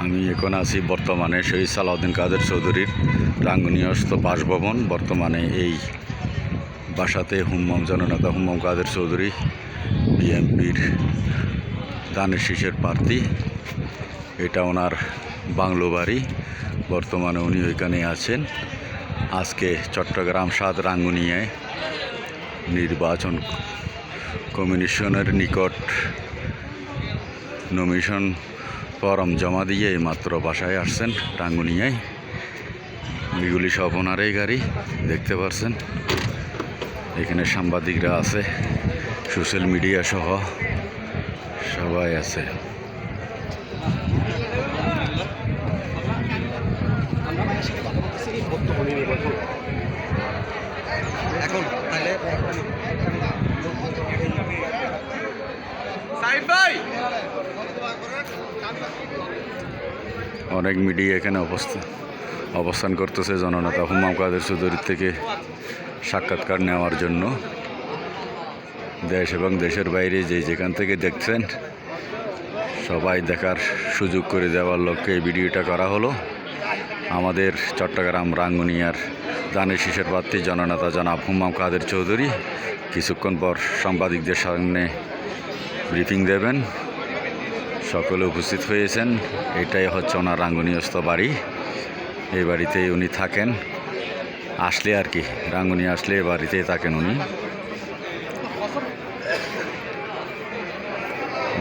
আমি এখন আছি বর্তমানে শহীদ সালাউদ্দিন কাদের চৌধুরীর রাঙ্গুনিয়াস্থ বাসভবন। বর্তমানে এই বাসাতে হুম্মাম জননেতা হুম্মাম কাদের চৌধুরী বিএনপির ধানের শীষের প্রার্থী। এটা ওনার বাংলো বাড়ি। বর্তমানে উনি ওইখানে আছেন। আজকে চট্টগ্রাম ৭ রাঙ্গুনিয়ায় নির্বাচন কমিশনের নিকট নমিনেশন ফর্ম জমা দিয়ে মাত্র বাসায় আসছেন রাঙ্গুনিয়ায়। এগুলি সব ওনারই গাড়ি, দেখতে পাচ্ছেন। এখানে সাংবাদিকরা আছে, সোশ্যাল মিডিয়া সহ সবাই আছে। অনেক মিডিয়া এখানে অবস্থান করতেছে জননেতা হুম্মাম কাদের চৌধুরীর থেকে সাক্ষাৎকার নেওয়ার জন্য। দেশ এবং দেশের বাইরে যেখান থেকে দেখছেন সবাই দেখার সুযোগ করে দেওয়ার লক্ষ্যে এই ভিডিওটা করা হলো। আমাদের চট্টগ্রাম রাঙ্গুনিয়ার ধানের শীষের প্রার্থী জননেতা জনাব হুম্মাম কাদের চৌধুরী কিছুক্ষণ পর সাংবাদিকদের সামনে ব্রিফিং দেবেন। সকলে উপস্থিত হয়েছেন। এটাই হচ্ছে ওনার রাঙ্গুনিয়াস্থ বাড়ি। এই বাড়িতেই উনি থাকেন। আসলে আর কি, রাঙ্গুনিয়া আসলে এই বাড়িতেই থাকেন উনি।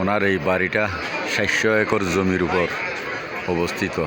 ওনার এই বাড়িটা ৬০০ একর জমির উপর অবস্থিত।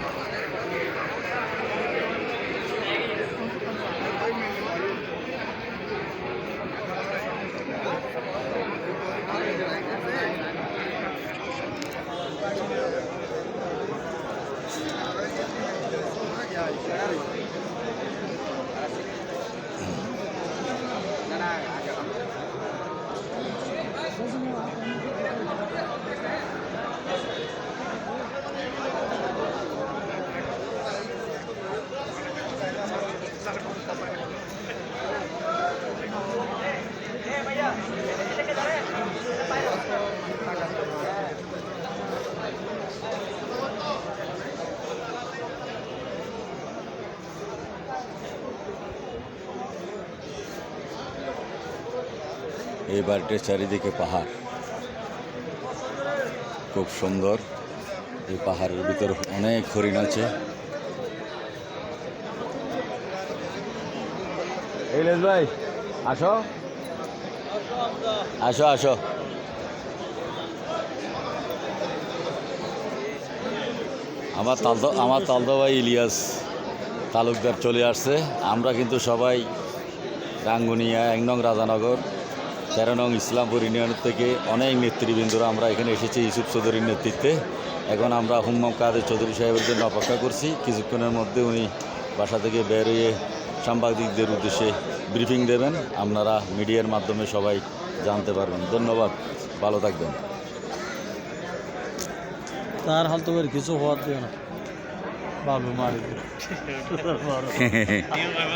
এই বাড়িটার চারিদিকে পাহাড়, খুব সুন্দর। এই পাহাড়ের ভিতর অনেক হরিণ আছে। ইলিয়াস ভাই আসো আসো আসো। আমার তালদা ভাই ইলিয়াস তালুকদার চলে আসছে। আমরা কিন্তু সবাই রাঙ্গুনিয়া ১ নং রাজানগর ১৩ নং ইসলামপুর ইউনিয়নের থেকে অনেক নেতৃবৃন্দরা আমরা এখানে এসেছি ইউসুফ চৌধুরীর নেতৃত্বে। এখন আমরা হুম্মাম কাদের চৌধুরী সাহেবের জন্য অপেক্ষা করছি। কিছুক্ষণের মধ্যে উনি বাসা থেকে বের হয়ে সাংবাদিকদের উদ্দেশ্যে ব্রিফিং দেবেন। আপনারা মিডিয়ার মাধ্যমে সবাই জানতে পারবেন। ধন্যবাদ, ভালো থাকবেন। তার হাল তো কিছু হওয়ার দিও না, বাবু মারি